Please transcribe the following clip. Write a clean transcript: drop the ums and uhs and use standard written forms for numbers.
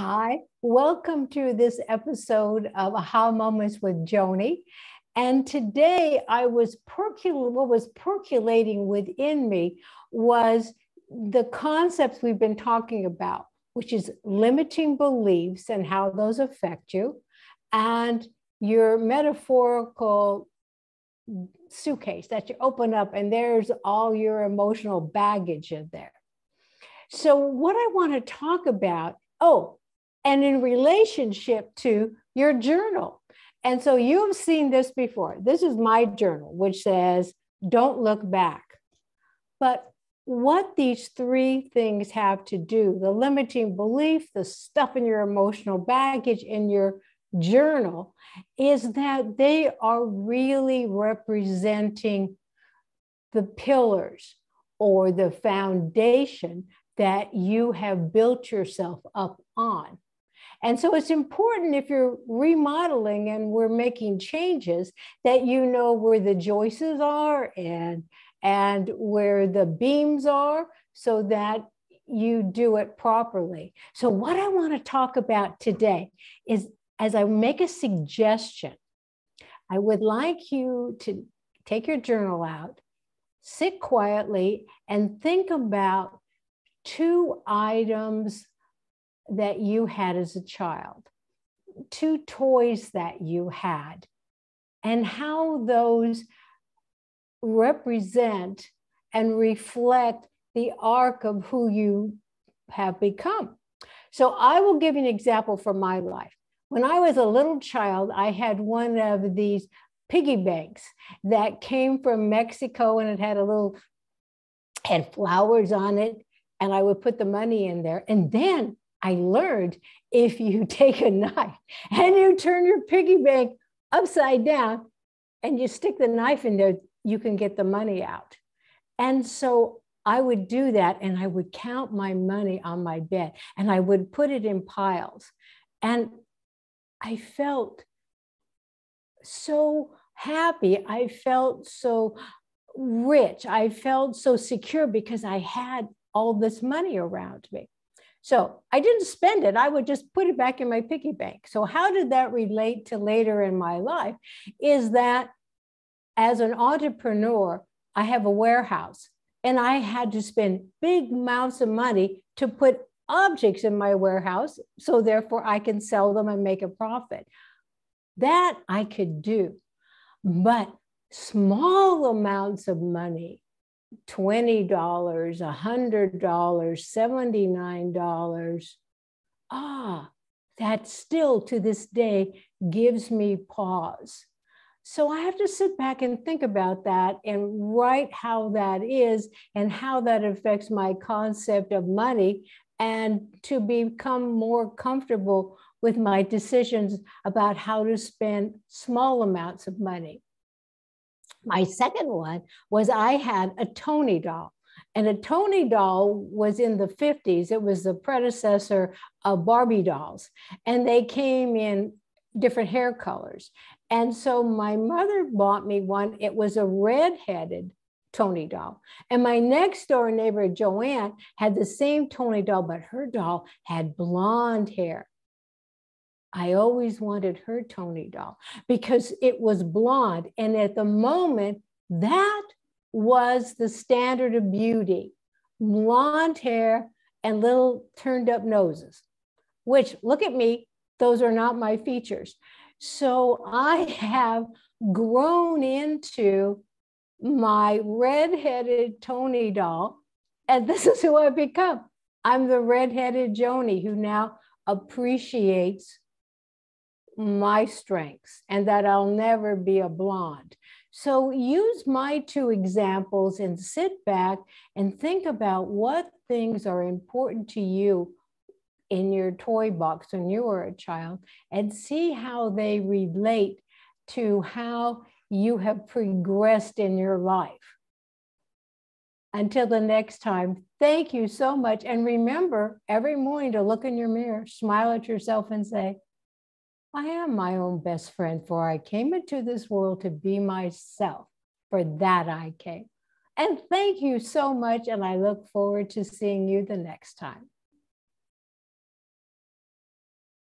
Hi, welcome to this episode of Aha Moments with Joanie. And today what was percolating within me was the concepts we've been talking about, which is limiting beliefs and how those affect you, and your metaphorical suitcase that you open up and there's all your emotional baggage in there. So what I want to talk about, and in relationship to your journal. And so you've seen this before. This is my journal, which says, don't look back. But what these three things have to do, the limiting belief, the stuff in your emotional baggage in your journal, is that they are really representing the pillars or the foundation that you have built yourself up on. And so it's important if you're remodeling and we're making changes that you know where the joists are and where the beams are so that you do it properly. So what I want to talk about today is, as I make a suggestion, I would like you to take your journal out, sit quietly, and think about two items that you had as a child, two toys that you had, and how those represent and reflect the arc of who you have become. So I will give you an example from my life. When I was a little child, I had one of these piggy banks that came from Mexico, and it had flowers on it, and I would put the money in there. And then I learned if you take a knife and you turn your piggy bank upside down and you stick the knife in there, you can get the money out. And so I would do that, and I would count my money on my bed, and I would put it in piles. And I felt so happy. I felt so rich. I felt so secure because I had all this money around me. So I didn't spend it. I would just put it back in my piggy bank. So how did that relate to later in my life? Is that as an entrepreneur, I have a warehouse, and I had to spend big amounts of money to put objects in my warehouse. So therefore I can sell them and make a profit. That I could do, but small amounts of money, $20, $100, $79. That still to this day gives me pause. So I have to sit back and think about that and write how that is and how that affects my concept of money, and to become more comfortable with my decisions about how to spend small amounts of money. My second one was I had a Tony doll, and a Tony doll was in the 50s. It was the predecessor of Barbie dolls, and they came in different hair colors. And so my mother bought me one. It was a red-headed Tony doll. And my next door neighbor, Joanne, had the same Tony doll, but her doll had blonde hair. I always wanted her Tony doll because it was blonde. And at the moment, that was the standard of beauty: blonde hair and little turned up noses, which, look at me, those are not my features. So I have grown into my red-headed Tony doll, and this is who I've become. I'm the red-headed Joanie who now appreciates my strengths and that I'll never be a blonde. So use my two examples and sit back and think about what things are important to you in your toy box when you were a child, and see how they relate to how you have progressed in your life. Until the next time, thank you so much. And remember every morning to look in your mirror, smile at yourself and say, I am my own best friend, for I came into this world to be myself. For that I came. And thank you so much. And I look forward to seeing you the next time.